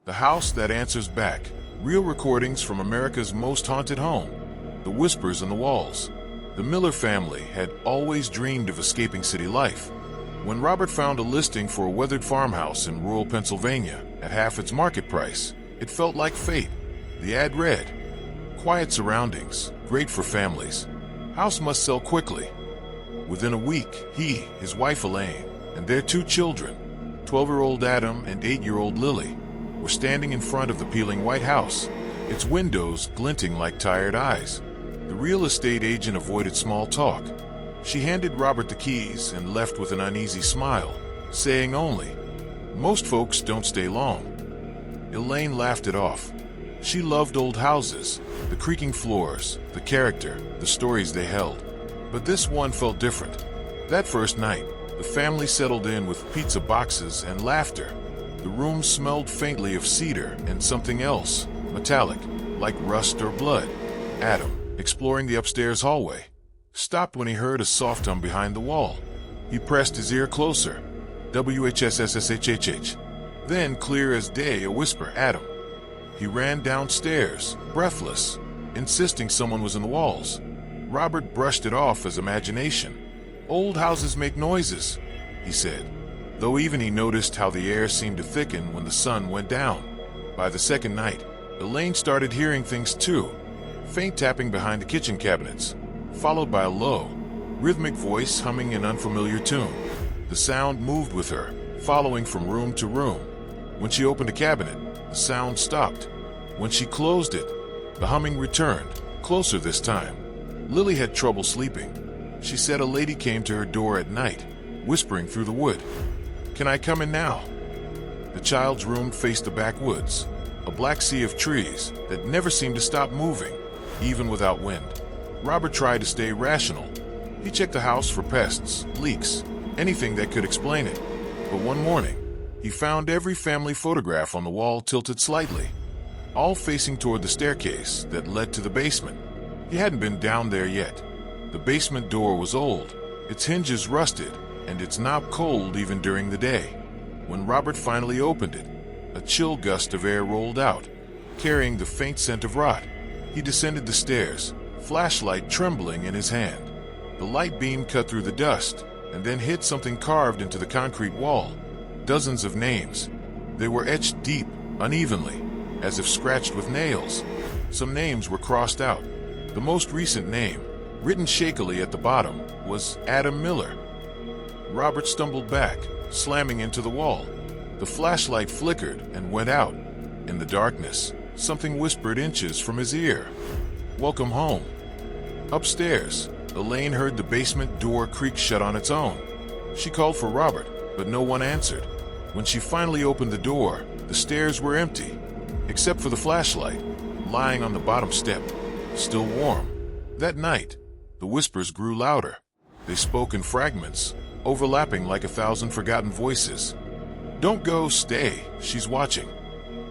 The House That Answers Back. Real recordings from America's most haunted home. The whispers in the walls. The Miller family had always dreamed of escaping city life. When Robert found a listing for a weathered farmhouse in rural Pennsylvania at half its market price, it felt like fate. The ad read, "Quiet surroundings, great for families. House must sell quickly." Within a week, he, his wife Elaine, and their 2 children, 12-year-old Adam and 8-year-old Lily, were standing in front of the peeling white house, its windows glinting like tired eyes. The real estate agent avoided small talk. She handed Robert the keys and left with an uneasy smile, saying only, "Most folks don't stay long." Elaine laughed it off. She loved old houses, the creaking floors, the character, the stories they held. But this one felt different. That first night, the family settled in with pizza boxes and laughter. The room smelled faintly of cedar and something else, metallic, like rust or blood. Adam, exploring the upstairs hallway, stopped when he heard a soft hum behind the wall. He pressed his ear closer. WHSSSHHH. Then, clear as day, a whisper, "Adam." He ran downstairs, breathless, insisting someone was in the walls. Robert brushed it off as imagination. "Old houses make noises," he said, though even he noticed how the air seemed to thicken when the sun went down. By the second night, Elaine started hearing things too. Faint tapping behind the kitchen cabinets, followed by a low, rhythmic voice humming an unfamiliar tune. The sound moved with her, following from room to room. When she opened a cabinet, the sound stopped. When she closed it, the humming returned, closer this time. Lily had trouble sleeping. She said a lady came to her door at night, whispering through the wood. "Can I come in now?" The child's room faced the backwoods, a black sea of trees that never seemed to stop moving, even without wind. Robert tried to stay rational. He checked the house for pests, leaks, anything that could explain it. But one morning, he found every family photograph on the wall tilted slightly, all facing toward the staircase that led to the basement. He hadn't been down there yet. The basement door was old, its hinges rusted, and its knob cold even during the day. When Robert finally opened it, a chill gust of air rolled out, carrying the faint scent of rot. He descended the stairs, flashlight trembling in his hand. The light beam cut through the dust, and then hit something carved into the concrete wall. Dozens of names. They were etched deep, unevenly, as if scratched with nails. Some names were crossed out. The most recent name, written shakily at the bottom, was Adam Miller. Robert stumbled back, slamming into the wall. The flashlight flickered and went out. In the darkness, something whispered inches from his ear. "Welcome home." Upstairs, Elaine heard the basement door creak shut on its own. She called for Robert, but no one answered. When she finally opened the door, the stairs were empty, except for the flashlight, lying on the bottom step, still warm. That night, the whispers grew louder. They spoke in fragments, overlapping like 1,000 forgotten voices. "Don't go, stay, she's watching."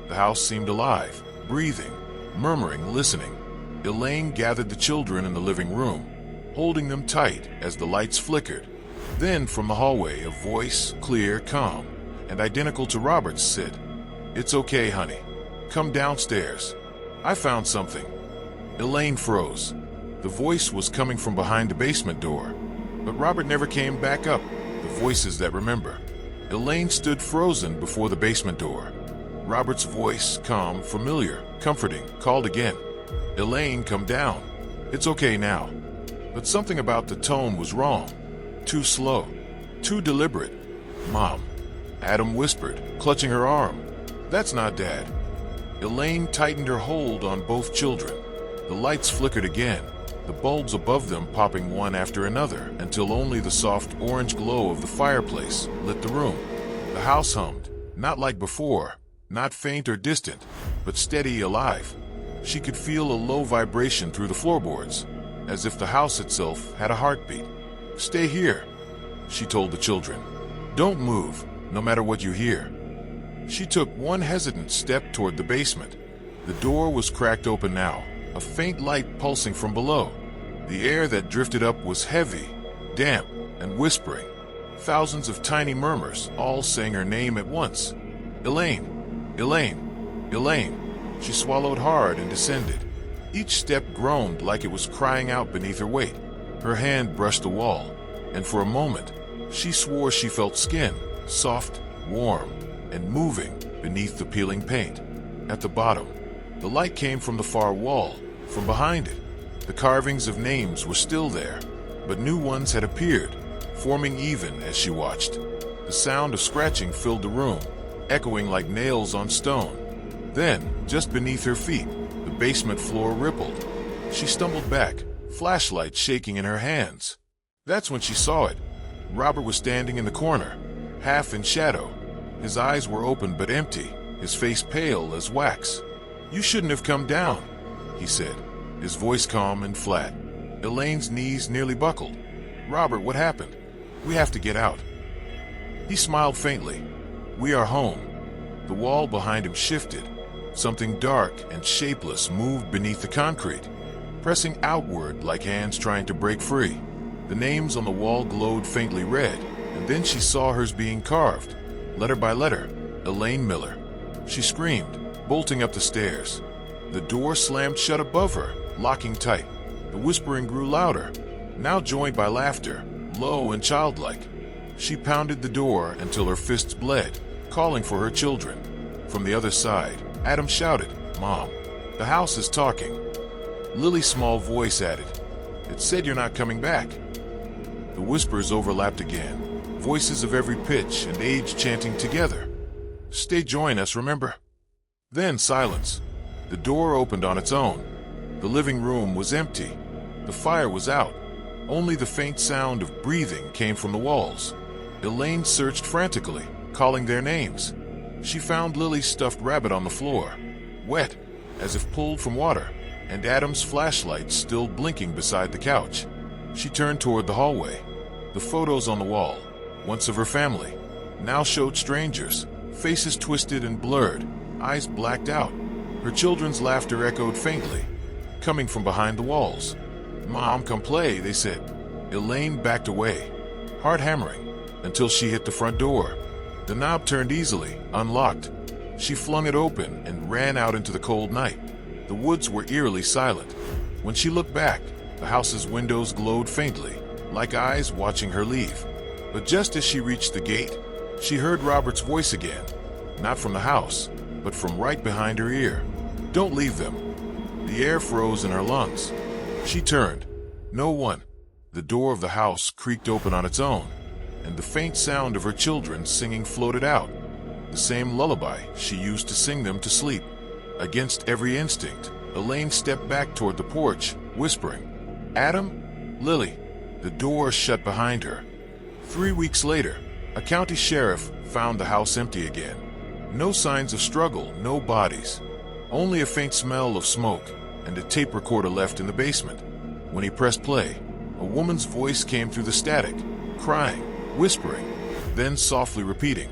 The house seemed alive, breathing, murmuring, listening. Elaine gathered the children in the living room, holding them tight as the lights flickered. Then from the hallway, a voice, clear, calm, and identical to Robert's, said, "It's okay, honey. Come downstairs. I found something." Elaine froze. The voice was coming from behind the basement door, but Robert never came back up. The voices that remember. Elaine stood frozen before the basement door. Robert's voice, calm, familiar, comforting, called again. "Elaine, come down. It's okay now." But something about the tone was wrong. Too slow. Too deliberate. "Mom," Adam whispered, clutching her arm. "That's not Dad." Elaine tightened her hold on both children. The lights flickered again, the bulbs above them popping one after another until only the soft orange glow of the fireplace lit the room. The house hummed, not like before, not faint or distant, but steady, alive. She could feel a low vibration through the floorboards, as if the house itself had a heartbeat. "Stay here," she told the children. "Don't move, no matter what you hear." She took one hesitant step toward the basement. The door was cracked open now, a faint light pulsing from below. The air that drifted up was heavy, damp, and whispering. Thousands of tiny murmurs, all saying her name at once. "Elaine! Elaine!" Elaine. She swallowed hard and descended. Each step groaned like it was crying out beneath her weight. Her hand brushed the wall, and for a moment, she swore she felt skin, soft, warm, and moving beneath the peeling paint. At the bottom, the light came from the far wall, from behind it. The carvings of names were still there, but new ones had appeared, forming even as she watched. The sound of scratching filled the room, echoing like nails on stone. Then, just beneath her feet, the basement floor rippled. She stumbled back, flashlight shaking in her hands. That's when she saw it. Robert was standing in the corner, half in shadow. His eyes were open but empty, his face pale as wax. "You shouldn't have come down," he said, his voice calm and flat. Elaine's knees nearly buckled. "Robert, what happened? We have to get out." He smiled faintly. "We are home." The wall behind him shifted. Something dark and shapeless moved beneath the concrete, pressing outward like hands trying to break free. The names on the wall glowed faintly red, and then she saw hers being carved, letter by letter, Elaine Miller. She screamed, bolting up the stairs. The door slammed shut above her, locking tight. The whispering grew louder, now joined by laughter, low and childlike. She pounded the door until her fists bled, calling for her children. From the other side, Adam shouted, "Mom, the house is talking." Lily's small voice added, "It said you're not coming back." The whispers overlapped again, voices of every pitch and age chanting together. "Stay, join us, remember?" Then silence. The door opened on its own. The living room was empty. The fire was out. Only the faint sound of breathing came from the walls. Elaine searched frantically, calling their names. She found Lily's stuffed rabbit on the floor, wet, as if pulled from water, and Adam's flashlight still blinking beside the couch. She turned toward the hallway. The photos on the wall, once of her family, now showed strangers, faces twisted and blurred, eyes blacked out. Her children's laughter echoed faintly, coming from behind the walls. "Mom, come play," they said. Elaine backed away, heart hammering, until she hit the front door. The knob turned easily, unlocked. She flung it open and ran out into the cold night. The woods were eerily silent. When she looked back, the house's windows glowed faintly, like eyes watching her leave. But just as she reached the gate, she heard Robert's voice again, not from the house, but from right behind her ear. "Don't leave them." The air froze in her lungs. She turned. No one. The door of the house creaked open on its own, and the faint sound of her children singing floated out, the same lullaby she used to sing them to sleep. Against every instinct, Elaine stepped back toward the porch, whispering, "Adam? Lily." The door shut behind her. 3 weeks later, a county sheriff found the house empty again. No signs of struggle, no bodies. Only a faint smell of smoke and a tape recorder left in the basement. When he pressed play, a woman's voice came through the static, crying, whispering, then softly repeating,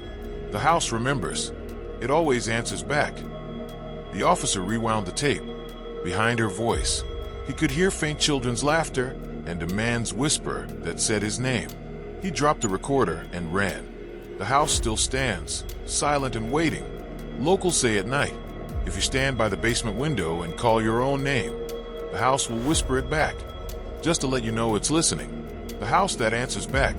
"The house remembers. It always answers back." The officer rewound the tape. Behind her voice, he could hear faint children's laughter and a man's whisper that said his name. He dropped the recorder and ran. The house still stands, silent and waiting. Locals say at night, if you stand by the basement window and call your own name, the house will whisper it back, just to let you know it's listening. The house that answers back